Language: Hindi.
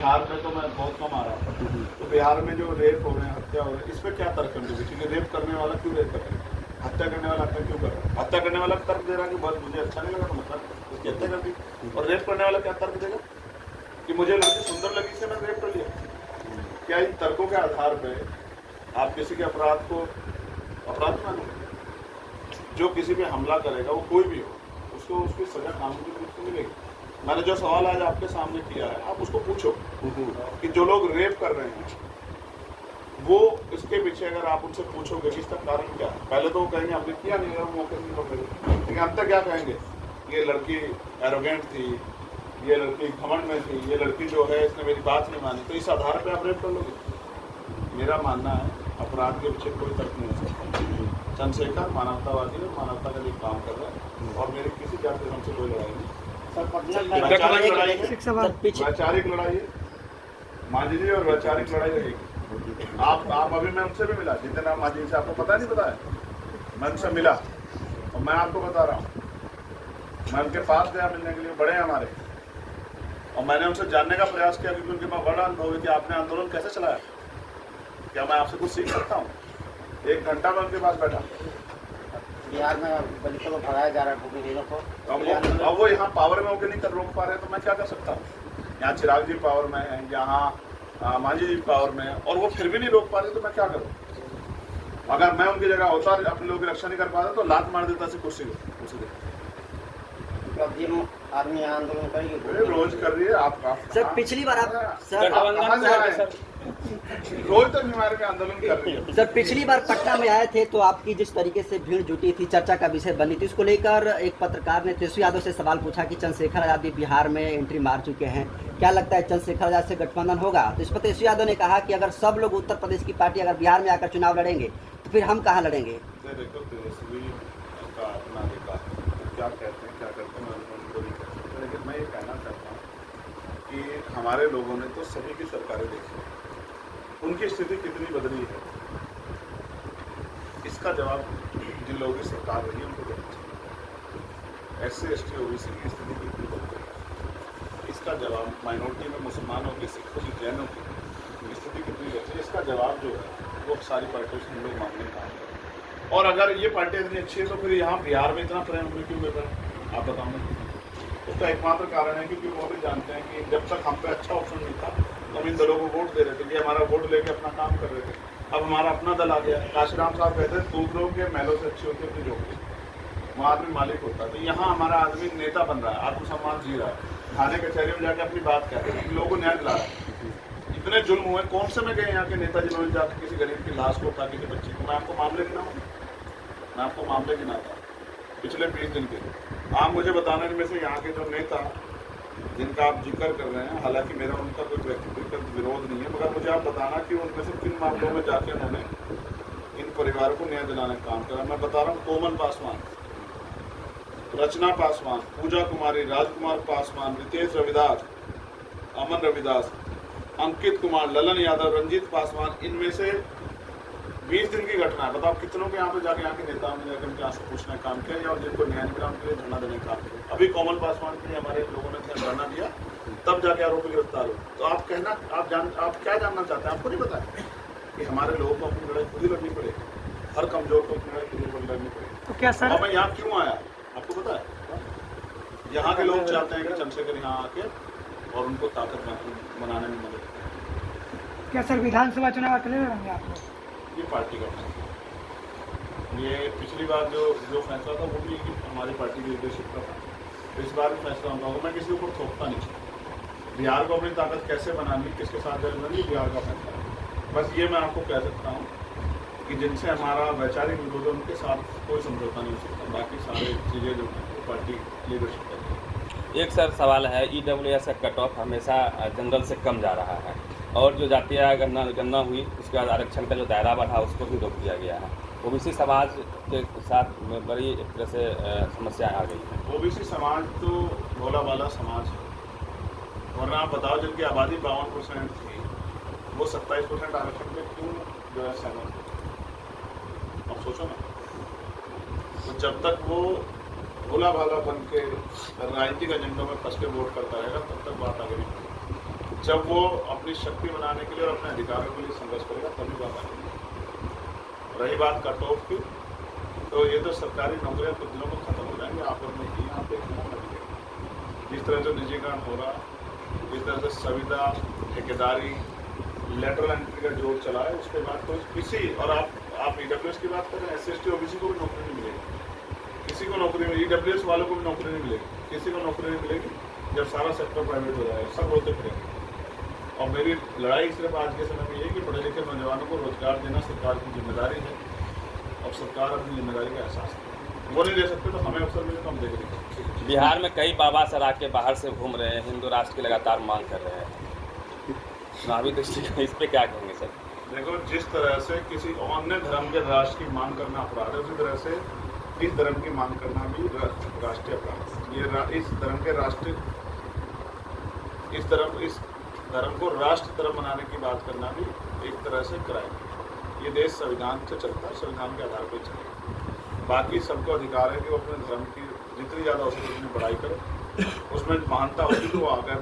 बिहार में तो मैं बहुत कम आ रहा हूँ, तो बिहार में जो रेप हो रहे हैं, हत्या हो रही है, इस पर क्या तर्क है? क्योंकि रेप करने वाला क्यों रेप कर रहा है, हत्या करने वाला हत्या क्यों कर रहा है? हत्या करने वाला तर्क दे रहा है कि बस मुझे अच्छा नहीं लगा तो मतलब उसकी हत्या कर दी, और रेप करने वाला क्या तर्क देगा कि मुझे लड़की सुंदर लगी से मैंने रेप कर लिया? क्या इन तर्कों के आधार पर आप किसी के अपराध को अपराध मानोगे? जो किसी पे हमला करेगा, वो कोई भी हो, उसको उसकी सजा कानूनी रूप से मिलेगी। मैंने जो सवाल आज आपके सामने किया है, आप उसको पूछो कि जो लोग रेप कर रहे हैं, वो इसके पीछे अगर आप उनसे पूछोगे कि इसका कारण क्या है, पहले तो वो कहेंगे हमने किया नहीं, और मौके नहीं पकड़े, लेकिन अब तक क्या कहेंगे? ये लड़की एरोगेंट थी, ये लड़की घमंड में थी, ये लड़की जो है इसने मेरी बात नहीं मानी, तो इस आधार पर आप रेप कर लोगे? मेरा मानना है अपराध के पीछे कोई तर्क नहीं हो सकता। चंद्रशेखर मानवतावादी और मानवता का लिए काम कर रहा है, और मेरी किसी जाति धर्म से कोई लड़ाई नहीं। वैचारिक लड़ाई है, वैचारिक लड़ाई है मांझी जी, और वैचारिक लड़ाई रहेगी। आप अभी मैं उनसे भी मिला, जितना मांझी से आपको पता नहीं पता है, मैं उनसे मिला और मैं आपको बता रहा हूँ, मैं उनके पास गया मिलने के लिए, बड़े हैं हमारे, और मैंने उनसे जानने का प्रयास किया क्योंकि उनके पास बड़ा अनुभव है कि आपने आंदोलन कैसे चलाया, क्या मैं आपसे कुछ सीख सकता हूँ? 1 घंटा मैं उनके पास बैठा। बिहार में दलितों को भगाया जा रहा है, भूमिहीनों को। अब वो यहाँ पावर में होकर नहीं कर रोक पा रहे, तो मैं क्या कर सकता हूँ? यहाँ चिराग जी पावर में है, यहाँ मांझी जी पावर में है, और वो फिर भी नहीं रोक पा रहे, तो मैं क्या करूँ? अगर मैं उनकी जगह होता, अपने लोगों की रक्षा नहीं कर पाता, तो लात मार देता कुर्सी को। अब ये आदमी यहाँ आंदोलन करेगी, रोज कर रही है। आप सर पिछली बार आप सर रोज तो बीमारी में आंदोलन कर रही है। सर पिछली बार पटना में आए थे, तो आपकी जिस तरीके से भीड़ जुटी थी, चर्चा का विषय बनी थी, उसको लेकर एक पत्रकार ने तेजस्वी यादव से सवाल पूछा कि चंद्रशेखर आजाद भी बिहार में एंट्री मार चुके हैं, क्या लगता है चंद्रशेखर आजाद से गठबंधन होगा? तो इस पर तेजस्वी यादव ने कहा कि अगर सब लोग उत्तर प्रदेश की पार्टी अगर बिहार में आकर चुनाव लड़ेंगे, तो फिर हम कहाँ लड़ेंगे? देखो, तेजस्वी का अपना अधिकार, क्या कहते हैं क्या करते हैं उनको नहीं कह सकते, लेकिन मैं ये कहना चाहता हूँ कि हमारे लोगों ने तो सभी की सरकारें देखी, उनकी स्थिति कितनी बदली है, इसका जवाब जिन लोगों की सरकार रही है उनको देना चाहिए। SC ST OBC की स्थिति कितनी बदल रही है, इसका जवाब माइनॉरिटी में मुसलमानों की, सिखों की, जैनों की स्थिति कितनी बदली है, इसका जवाब जो है वो सारी पार्टियों से हम लोग मांगने का काम करें। और अगर ये पार्टी इतनी अच्छी है, तो फिर यहाँ बिहार में इतना प्रेम हमें क्यों मिल रहा है, आप बताओ? उसका एकमात्र कारण है क्योंकि वो भी जानते हैं कि जब तक हम पे अच्छा ऑप्शन नहीं था, तो हम इन दलों को वोट दे रहे थे, कि हमारा वोट लेके अपना काम कर रहे थे। अब हमारा अपना दल आ गया। काशीराम साहब कहते हैं दूसरों के महलों से अच्छी होती है अपनी झोपड़ी, वहाँ आदमी मालिक होता है। तो यहाँ हमारा आदमी नेता बन रहा है, आत्मसम्मान जी रहा है, थाने कचहरी में जाके अपनी बात कह रहे हैं, लोगों को न्याय दिला रहा है। इतने जुल्म हुए, कौन से में गए यहाँ के नेता जिन्होंने जाकर किसी गरीब की लाश को उठा, किसी बच्ची को? मैं आपको मामले गिनाऊँ, मैं आपको मामले गिनाता पिछले 20 दिन के। आप मुझे बताना इनमें से यहाँ के जो नेता जिनका आप जिक्र कर रहे हैं, हालांकि मेरा उनका कोई व्यक्तिगत विरोध नहीं है, मगर मुझे आप बताना कि उनमें से किन मामलों में जाके उन्होंने इन परिवारों को न्याय दिलाने का काम करा। मैं बता रहा हूँ, कोमल पासवान, रचना पासवान, पूजा कुमारी, राजकुमार पासवान, रितेश रविदास, अमन रविदास, अंकित कुमार, ललन यादव, रंजीत पासवान, इनमें से 20 दिन की घटना है। बताओ कितनों के यहाँ पे जाके यहाँ के नेताओं ने जाकर उनके यहाँ से पूछने का काम किया, और जिनको न्याय मिला उनके लिए धरना देने का काम किया। अभी कोमल पासवान के लिए हमारे लोगों ने धरना दिया, तब जाके आरोपी गिरफ्तार हो। तो आप कहना, आप क्या जानना चाहते हैं? आपको नहीं पता है कि हमारे लोगों को अपनी लड़ाई खुद ही लड़नी पड़ेगी, हर कमजोर को अपनी लड़ाई खुद ही लड़नी पड़ेगी। तो क्या सर, और मैं यहाँ क्यों आया आपको पता है? यहाँ के लोग चाहते हैं कि चंद्रशेखर यहाँ आके और उनको ताकत बनाने में मदद करें। क्या सर विधानसभा चुनाव अकेले लड़ेंगे आप लोग? ये पार्टी का फैसला। ये पिछली बार जो फैसला था वो भी हमारी पार्टी की लीडरशिप का था, तो इस बार भी फैसला होगा। मैं किसी के ऊपर थोपता नहीं। बिहार को अपनी ताकत कैसे बनानी, किसके साथ जल बनानी, बिहार का फैसला है। बस ये मैं आपको कह सकता हूँ कि जिनसे हमारा वैचारिक विरोध है उनके साथ कोई समझौता नहीं हो सकता, बाकी सारी चीज़ें जो हैं वो पार्टी लीडरशिप करती है। एक सर सवाल है, EWS का कट ऑफ हमेशा जनरल से कम जा रहा है, और जो जातीय गणना हुई उसके बाद आरक्षण का जो दायरा बढ़ा उसको भी रोक दिया गया है। OBC समाज के साथ बड़ी एक तरह से समस्याएं आ गई हैं। OBC समाज तो भोला भाला समाज है, वरना आप बताओ जिनकी आबादी 52% थी, वो 27% आरक्षण पे क्यों जो है सहमत हो? अब सोचो ना, तो जब तक वो भोला भाला बन के राजनीतिक एजेंडों में फंस के वोट करता रहेगा, तब तक बात आगे नहीं बढ़ेगी। जब वो अपनी शक्ति बनाने के लिए और अपने अधिकारों के लिए संघर्ष करेगा तभी बात आएगी। रही बात कट ऑफ की, तो ये तो सरकारी नौकरियां कुछ दिनों में खत्म हो जाएंगी। आप अपने यहाँ देखना लगेगा जिस तरह से निजीकरण हो रहा है, जिस तरह से संविदा, ठेकेदारी, लेटरल एंट्री का जोर चला है, उसके बाद तो किसी और आप ईडब्ल्यूएस की बात करें, SC/ST OBC को भी नौकरी नहीं मिलेगी, किसी को नौकरी नहीं, ईडब्ल्यूएस वालों को भी नौकरी नहीं मिलेगी, किसी को नौकरी नहीं मिलेगी जब सारा सेक्टर प्राइवेट हो जाएगा, सब रोते फिरेंगे। और मेरी लड़ाई सिर्फ आज के समय में ये है कि पढ़े लिखे नौजवानों को रोजगार देना सरकार की जिम्मेदारी है, और सरकार अपनी जिम्मेदारी का एहसास करे। वो नहीं दे सकते तो हमें अवसर मिले तो हम देख लेंगे। बिहार में कई बाबा सर आके बाहर से घूम रहे हैं, हिंदू राष्ट्र की लगातार मांग कर रहे हैं, चुनावी दृष्टि इस पे क्या कहेंगे सर? देखो, जिस तरह से किसी अन्य धर्म के राष्ट्र की मांग करना अपराध है, उसी तरह से इस धर्म की मांग करना भी राष्ट्रीय अपराध है। इस धर्म के राष्ट्र इस धर्म को राष्ट्र धर्म बनाने की बात करना भी एक तरह से क्राइम है। ये देश संविधान से चलता है, संविधान के आधार पर चलेगा। बाकी सबको अधिकार है कि वो अपने धर्म की जितनी ज़्यादा हो सके उतनी पढ़ाई करे, उसमें महानता होगी तो वो आगे